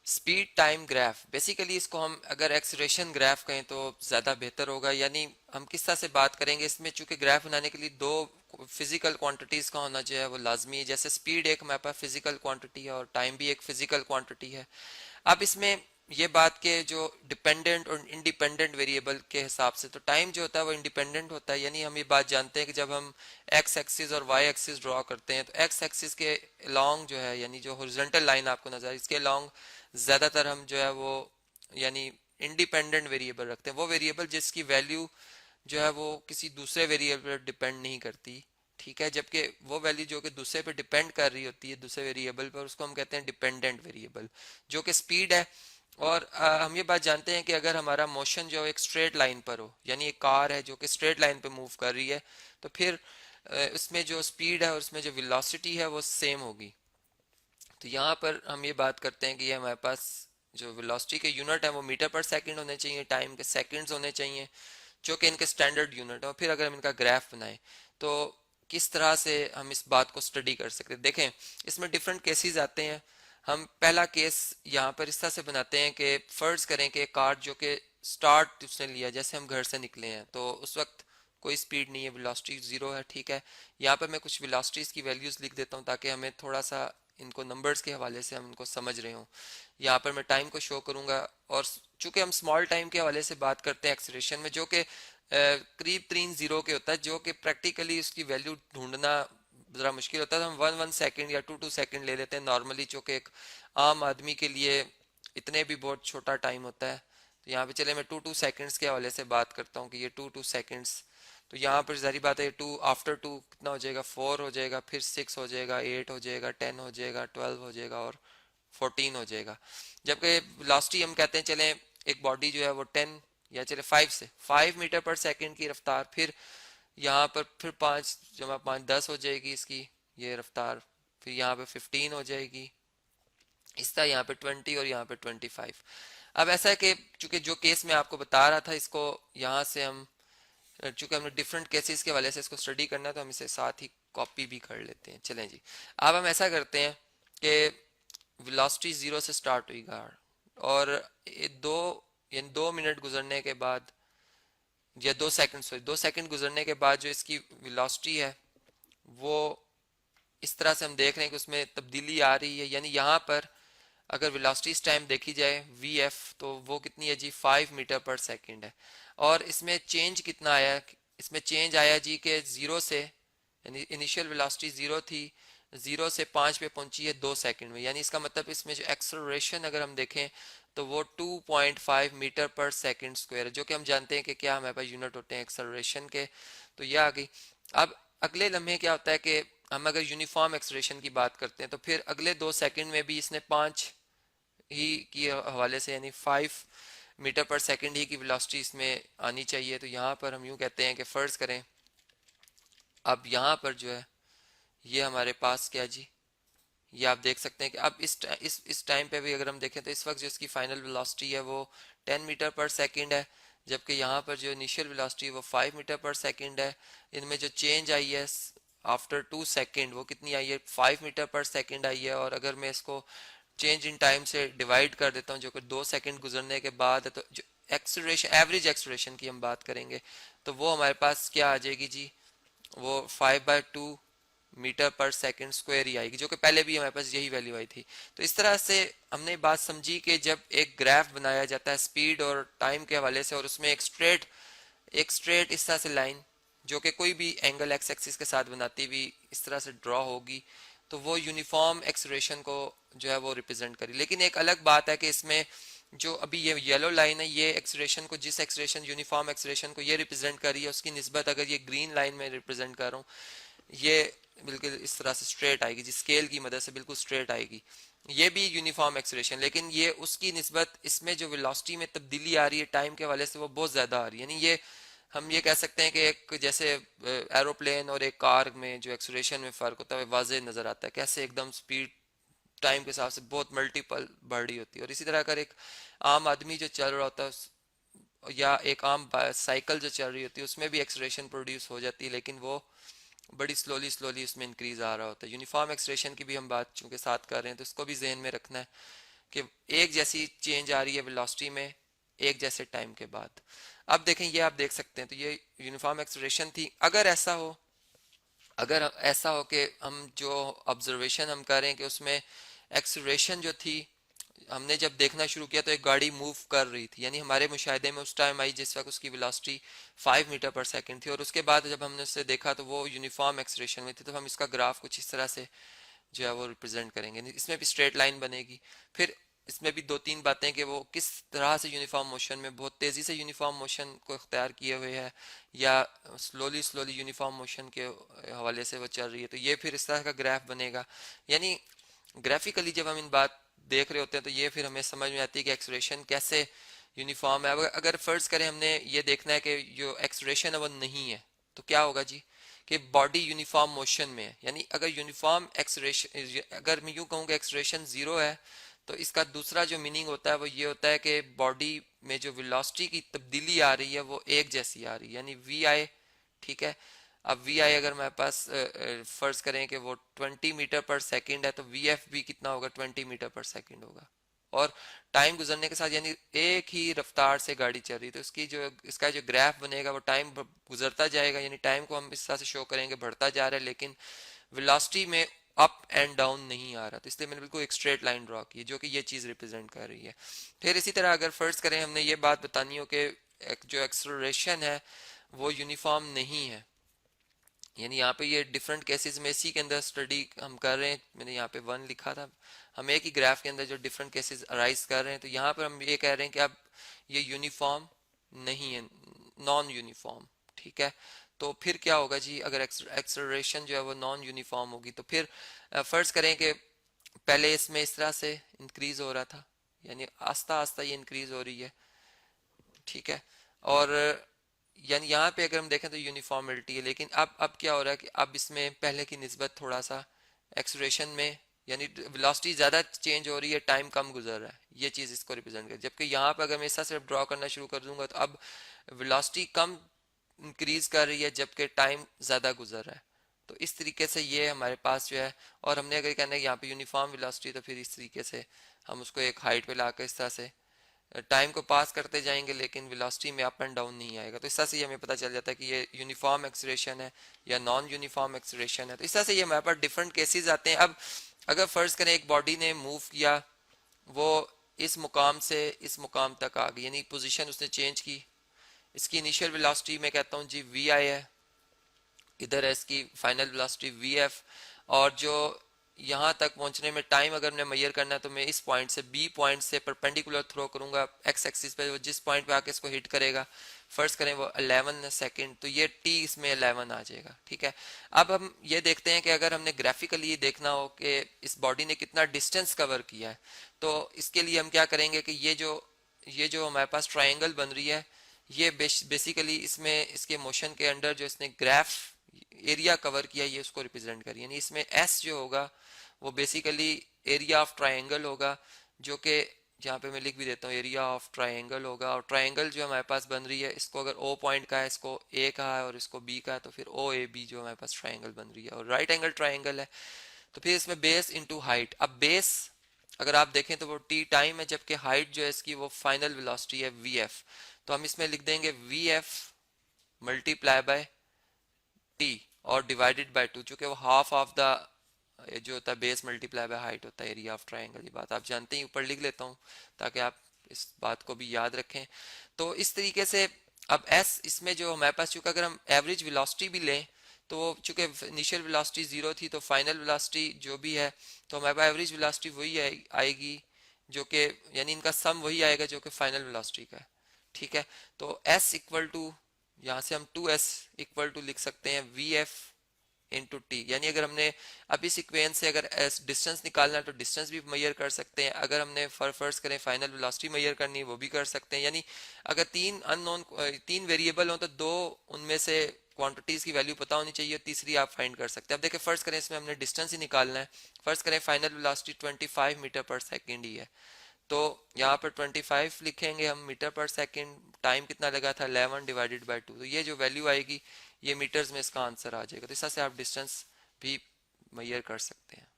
Speed time graph, basically इसको हम अगर एक्सलेरेशन ग्राफ कहें तो ज़्यादा बेहतर होगा। यानी हम किस तरह से बात करेंगे इसमें, चूंकि ग्राफ बनाने के लिए दो फिजिकल क्वांटिटीज़ का होना जो है वो लाजमी है। जैसे स्पीड एक हमारे पास फिजिकल क्वांटिटी है और टाइम भी एक फिजिकल क्वांटिटी है। अब इसमें ये बात के जो डिपेंडेंट और इंडिपेंडेंट वेरिएबल के हिसाब से, तो टाइम जो होता है वो इंडिपेंडेंट होता है। यानी हम ये बात जानते हैं कि जब हम एक्स एक्सिस और वाई एक्सिस ड्रॉ करते हैं तो एक्स एक्सिस के लॉन्ग जो है, यानी जो हॉरिजॉन्टल लाइन आपको नजर इसके लॉन्ग ज़्यादातर हम जो है वो यानी इंडिपेंडेंट वेरिएबल रखते हैं। वो वेरिएबल जिसकी वैल्यू जो है वो किसी दूसरे वेरिएबल पर डिपेंड नहीं करती, ठीक है। जबकि वो वैल्यू जो कि दूसरे पे डिपेंड कर रही होती है, दूसरे वेरिएबल पर, उसको हम कहते हैं डिपेंडेंट वेरिएबल, जो कि स्पीड है। और हम ये बात जानते हैं कि अगर हमारा मोशन जो एक स्ट्रेट लाइन पर हो, यानी एक कार है जो कि स्ट्रेट लाइन पे मूव कर रही है, तो फिर उसमें जो स्पीड है और उसमें जो वेलोसिटी है वो सेम होगी। तो यहाँ पर हम ये बात करते हैं कि ये हमारे पास जो वेलोसिटी के यूनिट है वो मीटर पर सेकंड होने चाहिए, टाइम के सेकंड्स होने चाहिए, जो कि इनके स्टैंडर्ड यूनिट है। और फिर अगर हम इनका ग्राफ बनाएं तो किस तरह से हम इस बात को स्टडी कर सकते हैं, देखें इसमें डिफरेंट केसेस आते हैं। हम पहला केस यहाँ पर इस तरह से बनाते हैं कि फर्ज करें कि कार जो कि स्टार्ट उसने लिया, जैसे हम घर से निकले हैं तो उस वक्त कोई स्पीड नहीं है, वेलोसिटी जीरो है, ठीक है। यहाँ पर मैं कुछ वेलोसिटीज की वैल्यूज लिख देता हूँ ताकि हमें थोड़ा सा इनको नंबर्स के हवाले से हम इनको समझ रहे हों। यहाँ पर मैं टाइम को शो करूंगा, और चूंकि हम स्मॉल टाइम के हवाले से बात करते हैं एक्सीलरेशन में, जो कि करीब 3 जीरो के होता है, जो कि प्रैक्टिकली उसकी वैल्यू ढूंढना ज़रा मुश्किल होता है। तो हम 1 1 सेकेंड या 2 2 सेकेंड ले लेते हैं नॉर्मली, जो कि एक आम आदमी के लिए इतने भी बहुत छोटा टाइम होता है। तो यहाँ पे चले मैं 2 2 सेकेंड्स के हवाले से बात करता हूँ कि ये 2 2 सेकेंड्स। तो यहाँ पर जारी बात है, टू आफ्टर टू कितना हो जाएगा, 4 हो जाएगा, फिर 6 हो जाएगा, 8 हो जाएगा, 10 हो जाएगा, 12 हो जाएगा और 14 हो जाएगा। जबकि वेलोसिटी हम कहते हैं चलें एक बॉडी जो है वो 10 या चले 5 मीटर पर सेकंड की रफ्तार, फिर यहाँ पर फिर 5 जमा 5 10 हो जाएगी इसकी ये रफ्तार, फिर यहाँ पे 15 हो जाएगी, इस तरह यहाँ पे 20 और यहाँ पे 25। अब ऐसा है कि चूंकि जो केस मैं आपको बता रहा था इसको यहाँ से हम, चूंकि हमने डिफरेंट केसेस के वाले से इसको स्टडी करना है तो हम इसे साथ ही कॉपी भी कर लेते हैं। चलें जी, अब हम ऐसा करते हैं कि वेलोसिटी जीरो से स्टार्ट हुई गाड़, और ये यानी 2 मिनट गुजरने के बाद, या 2 सेकंड, सॉरी 2 सेकंड गुजरने के बाद जो इसकी वेलोसिटी है वो इस तरह से हम देख रहे हैं कि उसमें तब्दीली आ रही है। यानी यहाँ पर अगर वेलोसिटी इस टाइम देखी जाए वी एफ, तो वो कितनी है जी, 5 मीटर पर सेकंड है। और इसमें चेंज कितना आया, इसमें चेंज आया जी के जीरो से, यानी इनिशियल वेलोसिटी जीरो थी, जीरो से 5 पे पहुंची है 2 सेकंड में। यानी इसका मतलब इसमें जो एक्सेलरेशन अगर हम देखें तो वो 2.5 मीटर पर सेकंड स्क्वायर है, जो कि हम जानते हैं कि क्या हमारे पास यूनिट होते हैं एक्सेलरेशन के। तो ये आ गई। अब अगले लम्हे क्या होता है कि हम अगर यूनिफॉर्म एक्सेलरेशन की बात करते हैं तो फिर अगले 2 सेकंड में भी इसने 5 ही की हवाले से, यानी 5 मीटर पर सेकंड ही की वेलोसिटी इसमें आनी चाहिए। तो यहाँ पर हम यूँ कहते हैं कि फ़र्ज़ करें, अब यहाँ पर जो है ये हमारे पास क्या जी, ये आप देख सकते हैं कि अब इस टाइम पे भी अगर हम देखें तो इस वक्त जो इसकी फाइनल वेलोसिटी है वो 10 मीटर पर सेकंड है, जबकि यहाँ पर जो इनिशियल वेलोसिटी है वो 5 मीटर पर सेकंड है। इनमें जो चेंज आई है आफ्टर 2 सेकंड वो कितनी आई है, 5 मीटर पर सेकंड आई है। और अगर मैं इसको चेंज इन टाइम से डिवाइड कर देता हूँ जो कि 2 सेकंड गुजरने के बाद है, तो जो एक्सलेरेशन, एवरेज एक्सलेरेशन की हम बात करेंगे तो वो हमारे पास क्या आ जाएगी जी, वो 5/2 मीटर पर सेकंड स्क्वायर ही आएगी, जो कि पहले भी हमारे पास यही वैल्यू आई थी। तो इस तरह से हमने बात समझी कि जब एक ग्राफ बनाया जाता है स्पीड और टाइम के हवाले से, और उसमें एक स्ट्रेट इस तरह से लाइन जो कि कोई भी एंगल एक्स एक्सिस के साथ बनाती हुई इस तरह से ड्रॉ होगी, तो वो यूनिफॉर्म एक्सलेरेशन को जो है वो रिप्रेजेंट करी। लेकिन एक अलग बात है कि इसमें जो अभी ये येलो लाइन है, ये एक्सलेरेशन को, जिस एक्सलेरेशन यूनिफॉर्म एक्सलेरेशन को ये रिप्रेजेंट कर रही है, उसकी निस्बत अगर ये ग्रीन लाइन में रिप्रेजेंट कर रहा हूँ, ये बिल्कुल इस तरह से स्ट्रेट आएगी, जिस स्केल की मदद से बिल्कुल स्ट्रेट आएगी, ये भी यूनिफॉर्म एक्सलेरेशन। लेकिन ये उसकी निस्बत इसमें जो वेलोसिटी में तब्दीली आ रही है टाइम के हवाले से वो बहुत ज़्यादा आ रही है। यानी ये हम ये कह सकते हैं कि एक जैसे एरोप्लेन और एक कार में जो एक्सलेरेशन में फ़र्क होता है वाज़ेह नज़र आता है, कैसे एकदम स्पीड टाइम के हिसाब से बहुत मल्टीपल बढ़ रही होती है। और इसी तरह अगर एक आम आदमी जो चल रहा होता है या एक आम साइकिल जो चल रही होती है उसमें भी एक्सलेरेशन प्रोड्यूस हो जाती है, लेकिन वो बड़ी स्लोली स्लोली उसमें इंक्रीज आ रहा होता है। यूनिफॉर्म एक्सलेरेशन की भी हम बात चूंकि साथ कर रहे हैं तो इसको भी जहन में रखना है कि एक जैसी चेंज आ रही है वेलोसिटी में एक जैसे टाइम के बाद। अब देखें, ये आप देख सकते हैं, तो ये यूनिफॉर्म एक्सेलरेशन थी। अगर ऐसा हो कि हम जो ऑब्जर्वेशन हम कर रहे हैं कि उसमें एक्सेलरेशन जो थी, हमने जब देखना शुरू किया तो एक गाड़ी मूव कर रही थी, यानी हमारे मुशाहिदे में उस टाइम आई जिस वक्त उसकी वेलोसिटी 5 मीटर पर सेकंड थी, और उसके बाद जब हमने उससे देखा तो वो यूनिफॉर्म एक्सेलरेशन में थी। तो हम इसका ग्राफ कुछ इस तरह से जो है वो रिप्रेजेंट करेंगे, इसमें भी स्ट्रेट लाइन बनेगी। फिर इसमें भी दो तीन बातें कि वो किस तरह से यूनिफॉर्म मोशन में बहुत तेज़ी से यूनिफॉर्म मोशन को इख्तियार किए हुए है या स्लोली स्लोली यूनिफॉर्म मोशन के हवाले से वो चल रही है। तो ये फिर इस तरह का ग्राफ बनेगा। यानी ग्राफिकली जब हम इन बात देख रहे होते हैं तो ये फिर हमें समझ में आती है कि एक्सलेरेशन कैसे यूनिफॉर्म है। अगर फर्ज करें हमने ये देखना है कि जो एक्सलेरेशन है वो नहीं है, तो क्या होगा जी कि बॉडी यूनिफॉर्म मोशन में है। यानी अगर यूनिफॉर्म एक्सलेरेशन, अगर मैं यूं कहूँ कि एक्सलेरेशन जीरो है, तो इसका दूसरा जो मीनिंग होता है वो ये होता है कि बॉडी में जो वेलोसिटी की तब्दीली आ रही है वो एक जैसी आ रही है, यानी वी आई। ठीक है, अब वी आई अगर मेरे पास फर्ज करें कि वो 20 मीटर पर सेकंड है, तो वी एफ भी कितना होगा, 20 मीटर पर सेकंड होगा। और टाइम गुजरने के साथ, यानी एक ही रफ्तार से गाड़ी चल रही है, तो इसका जो ग्राफ बनेगा वो टाइम गुजरता जाएगा, यानी टाइम को हम इस तरह से शो करेंगे बढ़ता जा रहा है, लेकिन वेलोसिटी में अप एंड डाउन नहीं आ रहा। तो इसलिए मैंने बिल्कुल एक स्ट्रेट लाइन ड्रॉ की है जो कि ये चीज रिप्रेजेंट कर रही है। फिर इसी तरह अगर फर्ज करें हमने ये बात बतानी हो कि जो एक्सलरेशन है वो यूनिफॉर्म नहीं है, यानी यहाँ पे ये डिफरेंट केसेस में इसी के अंदर स्टडी हम कर रहे हैं। मैंने यहाँ पे 1 लिखा था, हम एक ही ग्राफ के अंदर जो डिफरेंट केसेस अराइज कर रहे हैं, तो यहाँ पर हम ये कह रहे हैं कि अब ये यूनिफॉर्म नहीं है, नॉन यूनिफॉर्म। ठीक है, तो फिर क्या होगा जी, अगर एक्सेलरेशन जो है वो नॉन यूनिफॉर्म होगी, तो फिर फर्ज करें कि पहले इसमें इस तरह से इंक्रीज हो रहा था, यानी आस्ता आस्ता ये इंक्रीज हो रही है। ठीक है, और यानी यहाँ पे अगर हम देखें तो यूनिफॉर्मिटी है, लेकिन अब क्या हो रहा है कि अब इसमें पहले की निस्बत थोड़ा सा एक्सलेरेशन में, यानी वेलोसिटी ज़्यादा चेंज हो रही है, टाइम कम गुजर रहा है, ये चीज़ इसको रिप्रेजेंट कर। जबकि यहाँ पे अगर मैं ऐसा सिर्फ ड्रॉ करना शुरू कर दूंगा तो अब वेलोसिटी कम इंक्रीज कर रही है जबकि टाइम ज़्यादा गुजर रहा है। तो इस तरीके से ये हमारे पास जो है, और हमने अगर कहना है यहाँ पे यूनिफॉर्म वेलोसिटी, तो फिर इस तरीके से हम उसको एक हाइट पे लाकर इस तरह से टाइम को पास करते जाएंगे, लेकिन वेलोसिटी में अप एंड डाउन नहीं आएगा। तो इस तरह से ये हमें पता चल जाता है कि ये यूनिफॉर्म एक्सेलरेशन है या नॉन यूनिफॉर्म एक्सेलरेशन है। तो इस तरह से ये हमारे पास डिफरेंट केसेस आते हैं। अब अगर फर्ज करें एक बॉडी ने मूव किया, वो इस मुकाम से इस मुकाम तक आ गई, यानी पोजीशन उसने चेंज की, इसकी इनिशियल वेलोसिटी मैं कहता हूँ जी वी आई है, इधर है इसकी फाइनल वेलोसिटी वी एफ, और जो यहाँ तक पहुंचने में टाइम अगर मैं मेजर करना है तो मैं इस पॉइंट से बी पॉइंट से परपेंडिकुलर थ्रो करूंगा एक्स एक्सिस पे, वो जिस पॉइंट पे आके इसको हिट करेगा, फर्स्ट करें वो 11 सेकंड, तो ये टी इसमें 11 आ जाएगा। ठीक है, अब हम ये देखते हैं कि अगर हमने ग्राफिकली ये देखना हो कि इस बॉडी ने कितना डिस्टेंस कवर किया है, तो इसके लिए हम क्या करेंगे कि ये जो हमारे पास ट्राइंगल बन रही है, ये बेसिकली इसमें इसके मोशन के अंडर जो इसने ग्राफ एरिया कवर किया ये उसको रिप्रेजेंट करिए, यानी इसमें एस जो होगा वो बेसिकली एरिया ऑफ ट्राइंगल होगा, जो कि यहाँ पे मैं लिख भी देता हूँ, एरिया ऑफ ट्राइंगल होगा। और ट्राइंगल जो हमारे पास बन रही है, इसको अगर ओ पॉइंट का है, इसको ए का है और इसको बी का है, तो फिर ओ ए बी जो हमारे पास ट्राइंगल बन रही है, और राइट एंगल ट्राइंगल है। तो फिर इसमें बेस इंटू हाइट, अब बेस अगर आप देखें तो वो टी टाइम है, जबकि हाइट जो है इसकी वो फाइनल वेलोसिटी है वी एफ। तो हम इसमें लिख देंगे V F multiply by T और डिवाइडेड बाय 2, चूंकि वो हाफ ऑफ द जो होता है बेस मल्टीप्लाई बाय हाइट होता है एरिया ऑफ ट्राइंगल। ये बात आप जानते हैं, ऊपर लिख लेता हूँ ताकि आप इस बात को भी याद रखें। तो इस तरीके से अब एस इसमें जो हमारे पास, चूंकि अगर हम एवरेज वेलोसिटी भी लें तो चूंकि इनिशियल वेलोसिटी 0 थी, तो फाइनल वेलोसिटी जो भी है, तो हमारे पास एवरेज वेलोसिटी वही आएगी, जो कि यानी इनका सम वही आएगा जो कि फाइनल वेलोसिटी का है। ठीक है, तो एस इक्वल टू, यहाँ से हम 2s इक्वल टू लिख सकते हैं वी एफ इंटू टी, यानी अगर हमने अब इस इक्वेशन से अगर डिस्टेंस निकालना है तो डिस्टेंस भी मेजर कर सकते हैं, अगर हमने फर्स्ट करें फाइनल वेलोसिटी मेजर करनी है वो भी कर सकते हैं। यानी अगर तीन वेरिएबल हो तो दो उनमें से क्वांटिटीज की वैल्यू पता होनी चाहिए, तीसरी आप फाइंड कर सकते हैं। अब देखिए फर्स्ट करें इसमें हमने डिस्टेंस ही निकालना है, फर्स्ट करें फाइनल वेलोसिटी 25 मीटर पर सेकेंड ही है, तो यहाँ पर 25 लिखेंगे हम मीटर पर सेकंड, टाइम कितना लगा था 11 डिवाइडेड बाय 2, तो ये जो वैल्यू आएगी ये मीटर्स में इसका आंसर आ जाएगा। तो इस तरह से आप डिस्टेंस भी मेजर कर सकते हैं।